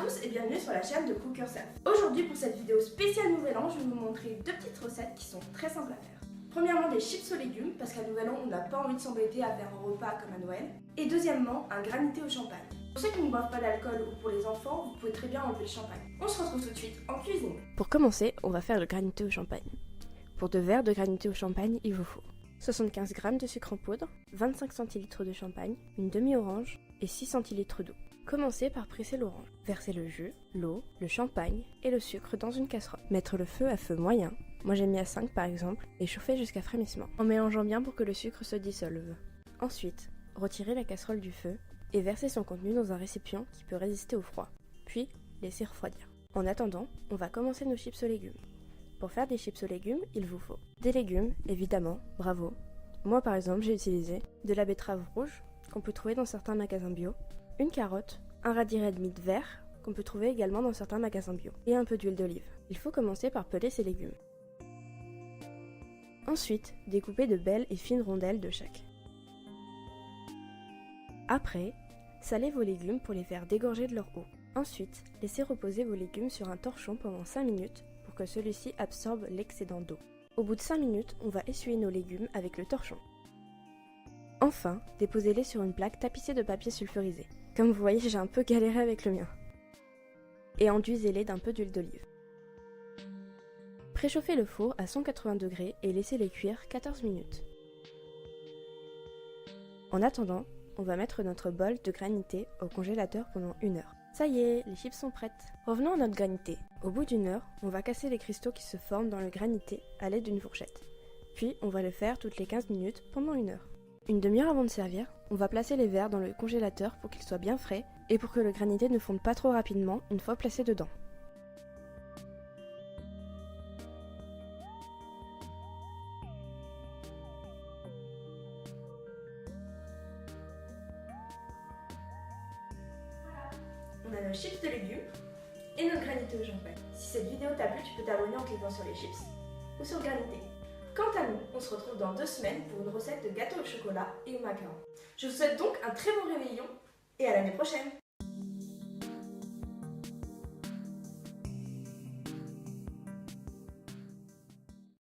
tous et bienvenue sur la chaîne de Cook Yourself. Aujourd'hui pour cette vidéo spéciale Nouvel An, je vais vous montrer deux petites recettes qui sont très simples à faire. Premièrement des chips aux légumes, parce qu'à Nouvel An on n'a pas envie de s'embêter à faire un repas comme à Noël. Et deuxièmement, un granité au champagne. Pour ceux qui ne boivent pas d'alcool ou pour les enfants, vous pouvez très bien enlever le champagne. On se retrouve tout de suite en cuisine. Pour commencer, on va faire le granité au champagne. Pour 2 verres de granité au champagne, il vous faut 75 g de sucre en poudre, 25 centilitres de champagne, une demi-orange et 6 centilitres d'eau. Commencez par presser l'orange. Versez le jus, l'eau, le champagne et le sucre dans une casserole. Mettre le feu à feu moyen, moi j'ai mis à 5 par exemple, et chauffer jusqu'à frémissement, en mélangeant bien pour que le sucre se dissolve. Ensuite, retirez la casserole du feu et versez son contenu dans un récipient qui peut résister au froid, puis laissez refroidir. En attendant, on va commencer nos chips aux légumes. Pour faire des chips aux légumes, il vous faut des légumes, évidemment, bravo. Moi par exemple, j'ai utilisé de la betterave rouge, qu'on peut trouver dans certains magasins bio, une carotte, un radis red meat vert, qu'on peut trouver également dans certains magasins bio, et un peu d'huile d'olive. Il faut commencer par peler ces légumes. Ensuite, découpez de belles et fines rondelles de chaque. Après, salez vos légumes pour les faire dégorger de leur eau. Ensuite, laissez reposer vos légumes sur un torchon pendant 5 minutes pour que celui-ci absorbe l'excédent d'eau. Au bout de 5 minutes, on va essuyer nos légumes avec le torchon. Enfin, déposez-les sur une plaque tapissée de papier sulfurisé. Comme vous voyez, j'ai un peu galéré avec le mien. Et enduisez-les d'un peu d'huile d'olive. Préchauffez le four à 180 degrés et laissez-les cuire 14 minutes. En attendant, on va mettre notre bol de granité au congélateur pendant 1 heure. Ça y est, les chips sont prêtes. Revenons à notre granité. Au bout d'1 heure, on va casser les cristaux qui se forment dans le granité à l'aide d'une fourchette. Puis, on va le faire toutes les 15 minutes pendant 1 heure. Une demi-heure avant de servir, on va placer les verres dans le congélateur pour qu'ils soient bien frais et pour que le granité ne fonde pas trop rapidement une fois placé dedans. On a nos chips de légumes et notre granité au champagne. Si cette vidéo t'a plu, tu peux t'abonner en cliquant sur les chips ou sur granité. Quant à nous, on se retrouve dans 2 semaines pour une recette de gâteau au chocolat et au macaron. Je vous souhaite donc un très bon réveillon et à l'année prochaine.